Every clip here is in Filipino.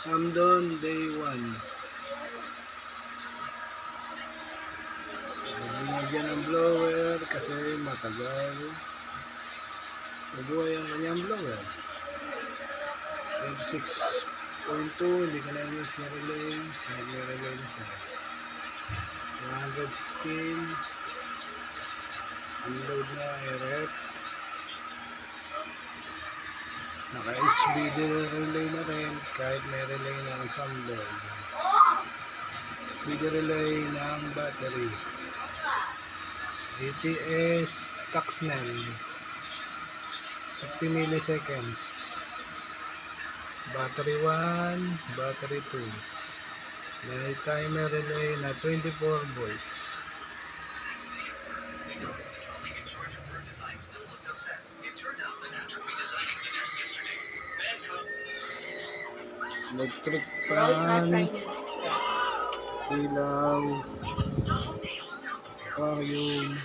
Samdon day 1. Binagyan ng blower kasi matagal. Nabuhay ang kanyang blower. 26.2, hindi ka na yung relay. Nag-relay na siya. 116. Unload na i-rep. Naka-HBD relay na rin kahit may relay ng Samdon. HBD relay ng battery. ATS Taxnel 50 milliseconds. Battery 1, battery 2. May timer relay na 24 volts. Electric fan, ilaw, aquarium,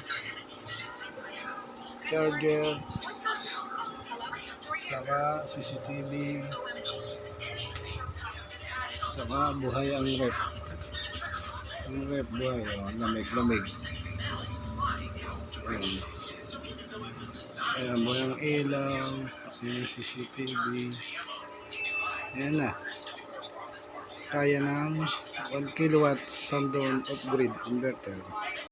charger, saka CCTV, saka buhay ang rep. Ang rep buhay, lamig-lamig. Ayan, buhay ang ilaw, yung CCTV. Ayan na. Kaya ng 1 kilowatt Samdon off-grid inverter.